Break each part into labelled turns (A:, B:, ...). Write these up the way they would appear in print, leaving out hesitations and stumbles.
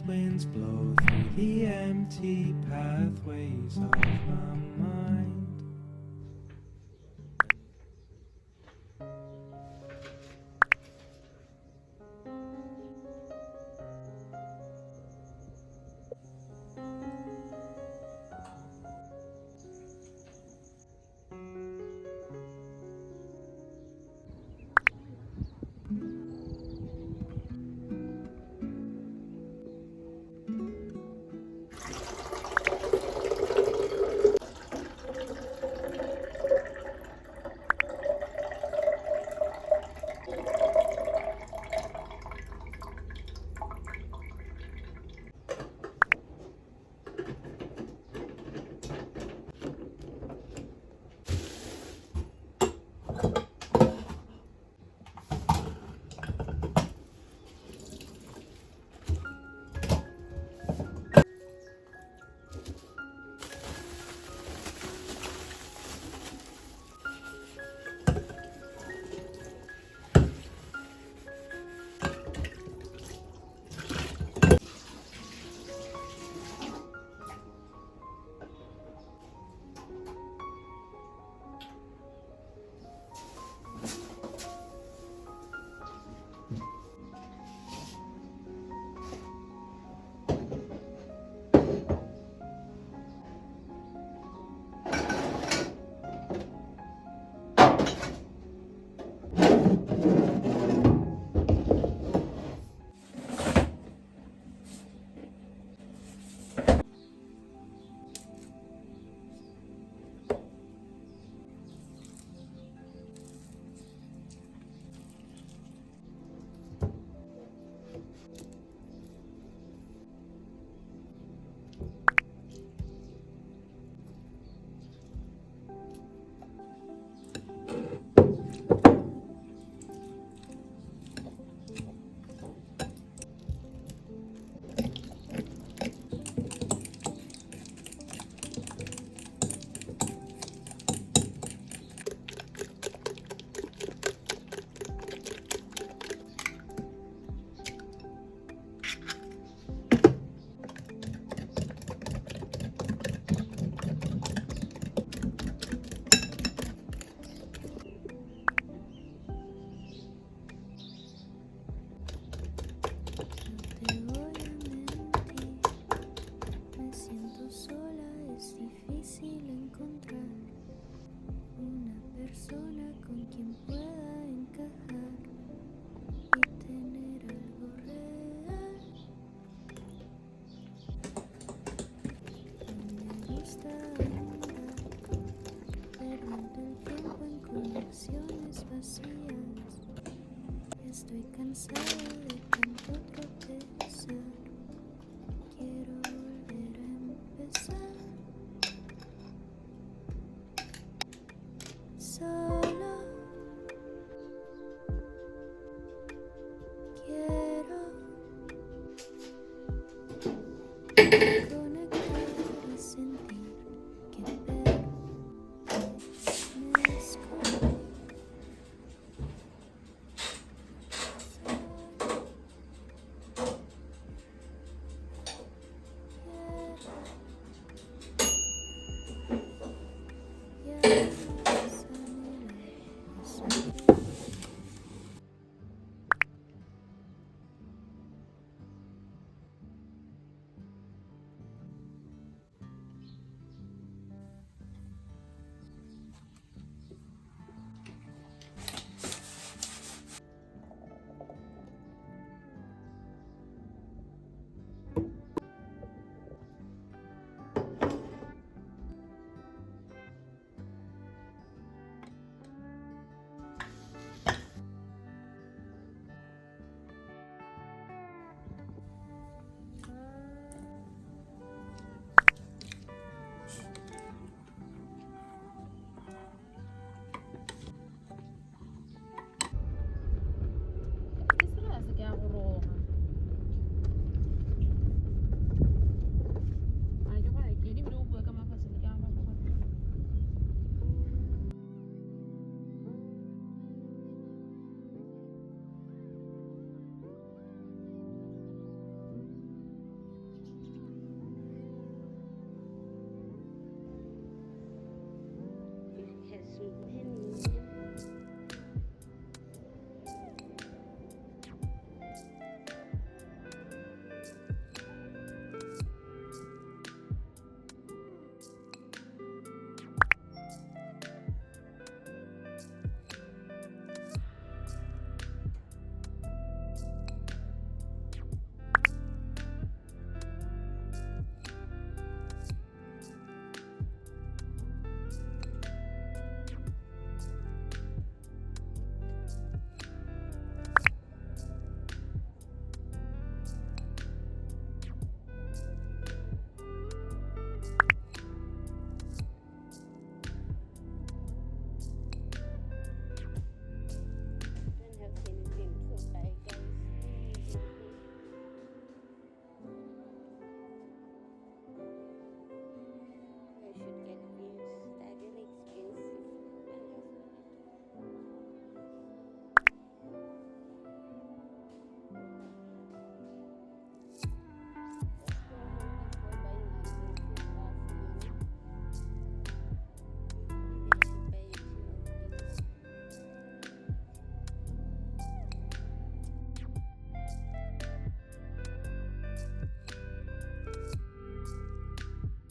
A: cold winds blow through the empty pathways of my mind.
B: Estoy cansada de tanto tropezar. Quiero volver a empezar. Solo quiero conectar y sentir que pertenezco.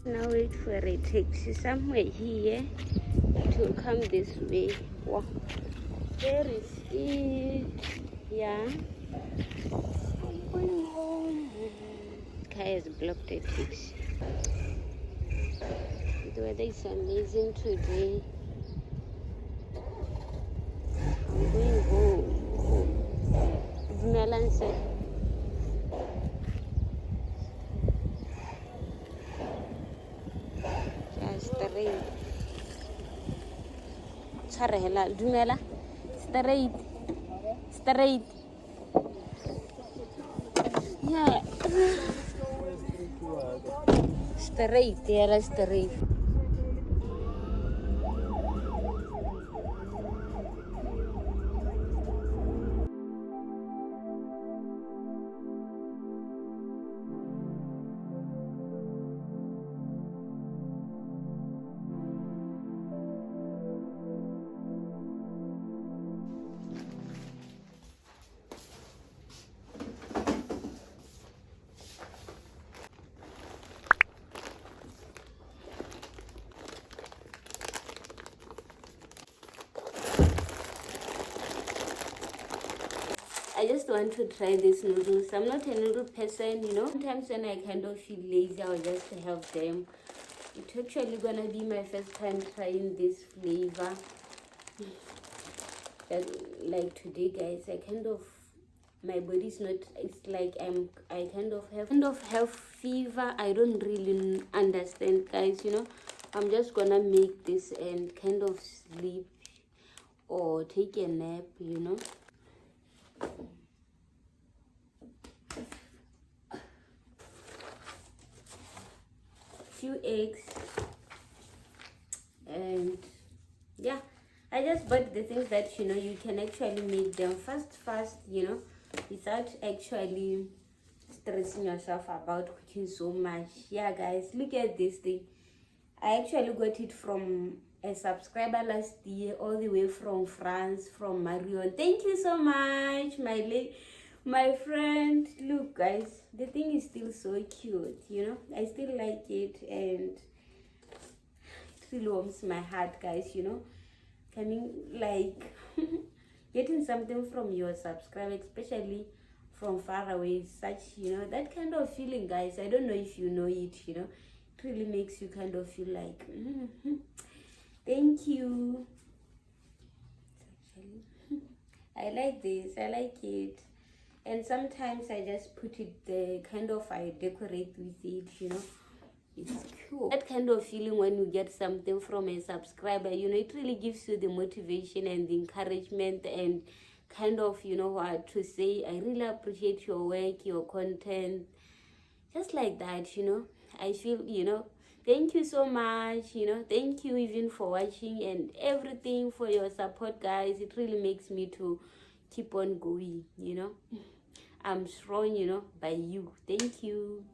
C: Now wait for a taxi somewhere here. It will come this way. Wow. There is it. Yeah. I'm going home. Car has blocked the taxi. The weather is amazing today. I'm going home. Dumelang sir. Just straight. Tshwarela, dumela. Straight. Straight. Yeah. Straight, yeah, straight. I just want to try this noodles. I'm not a noodle person, you know. Sometimes when I kind of feel lazy, I'll just have them. It's actually gonna be my first time trying this flavor. Like today, guys, I kind of, my body's not, it's like I kind of have fever. I don't really understand, guys, you know. I'm just gonna make this and kind of sleep or take a nap, you know. Few eggs, and yeah, I just bought the things that, you know, you can actually make them fast, you know, without actually stressing yourself about cooking so much. Yeah, guys, look at this thing. I actually got it from a subscriber last year, all the way from France, from Marion. Thank you so much, my friend. Look, guys, the thing is still so cute, you know. I still like it, and it really warms my heart, guys, you know. Coming, like, getting something from your subscriber, especially from far away, is such, you know, that kind of feeling, guys. I don't know if you know it, you know. It really makes you kind of feel like, thank you. I like this, I like it. And sometimes I just put it there, kind of, I decorate with it, you know. It's cool. That kind of feeling when you get something from a subscriber, you know, it really gives you the motivation and the encouragement, and kind of, you know, what to say. I really appreciate your work, your content, just like that, you know. I feel, you know, thank you so much, you know. Thank you even for watching and everything, for your support, guys. It really makes me to keep on going, you know. I'm strong, you know, by you. Thank you.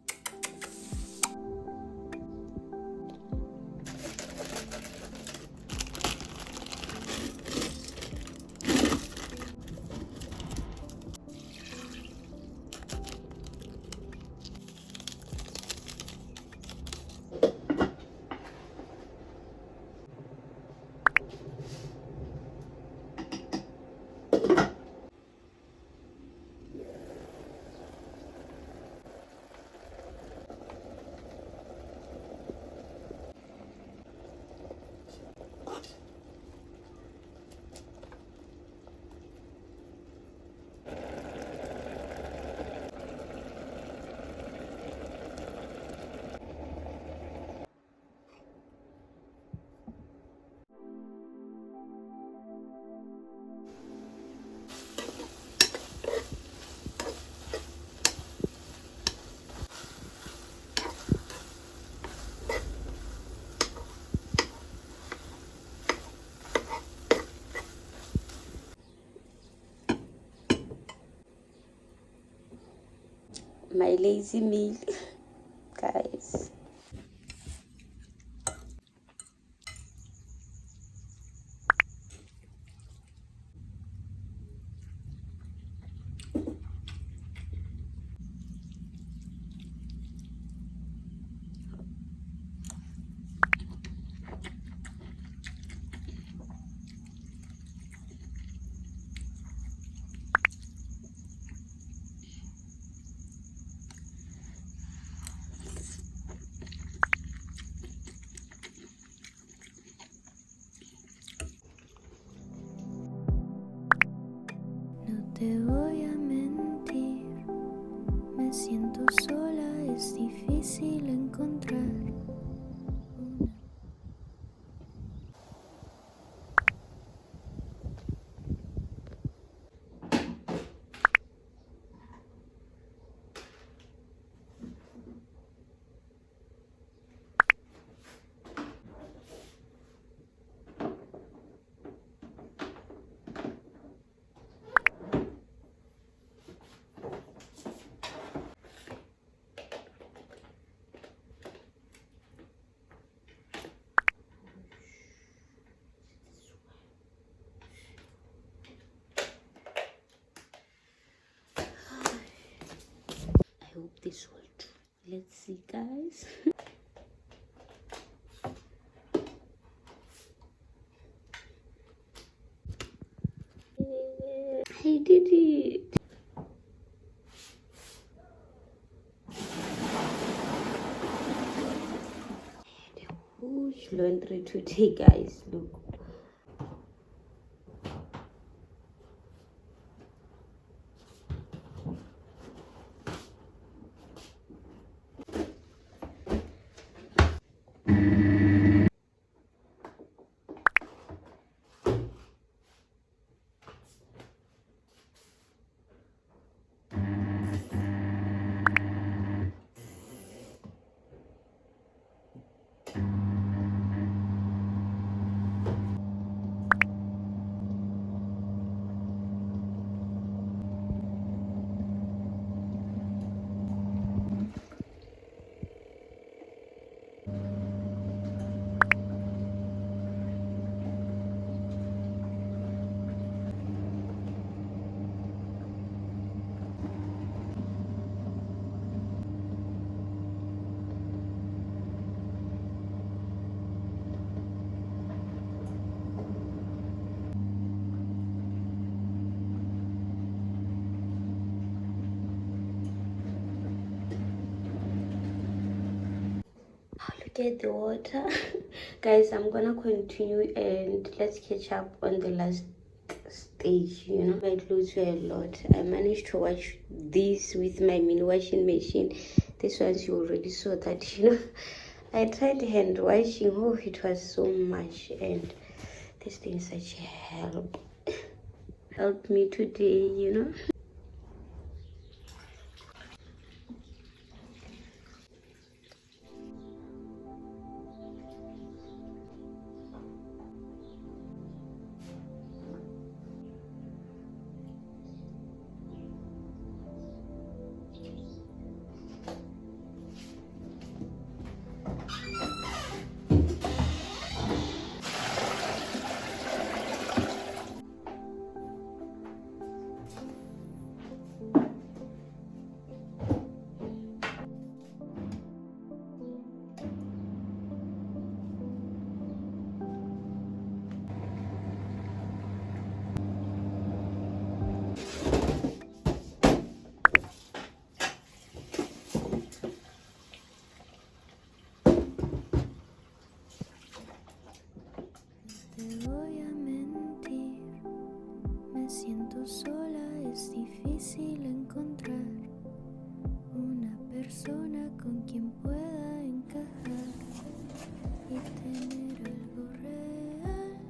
C: My lazy meal, guys. this will do. Let's see, guys. I did it. Huge laundry today, guys. Look. Look at the water. Guys, I'm gonna continue and let's catch up on the last stage. You know, my clothes were a lot. I managed to wash this with my mini washing machine. This ones you already saw that, you know. I tried hand washing. Oh, it was so much, and this thing is such a help. Helped me today, you know.
B: Te voy a mentir, me siento sola, es difícil encontrar una persona con quien pueda encajar y tener algo real.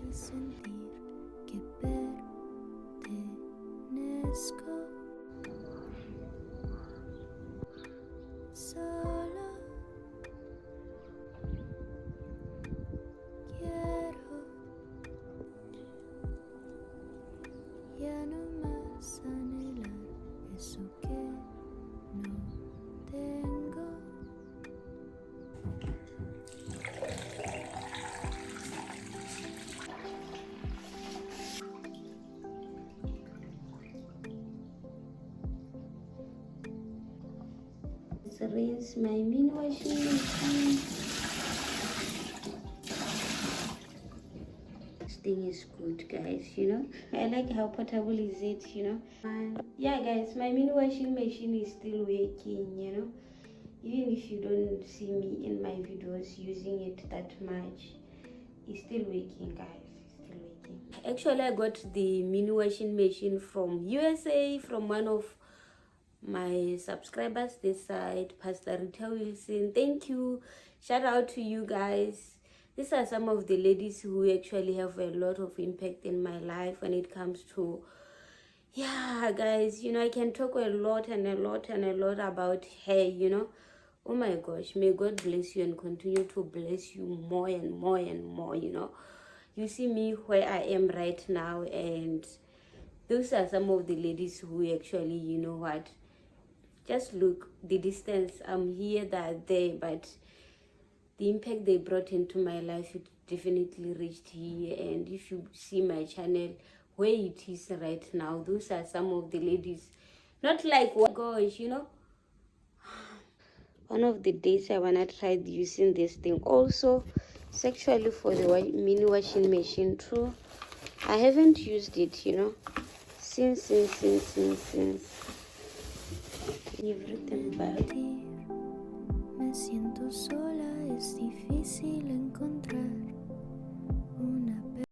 B: Y sentir que pertenezco. Solo quiero ya no más anhelar eso que no tengo.
C: Let's rinse my mini washing machine. This thing is good, guys, you know. I like how portable is it, you know. And yeah, guys, my mini washing machine is still working, you know. Even if you don't see me in my videos using it that much, it's still working, guys. It's still working. Actually, I got the mini washing machine from USA, from one of my subscribers this side, Pastor Rita Wilson. Thank you. Shout out to you guys. These are some of the ladies who actually have a lot of impact in my life when it comes to yeah, guys, I can talk a lot and a lot and a lot about hair. Oh my gosh, may God bless you and continue to bless you more and more and more. You see me where I am right now, and those are some of the ladies who actually, just look the distance. I'm here, that there, but the impact they brought into my life, it definitely reached here. And if you see my channel where it is right now, those are some of the ladies. Not like, oh gosh, one of the days I wanna try using this thing also. It's actually for the mini washing machine too. I haven't used it, since everything back.
B: Me siento sola, es difícil encontrar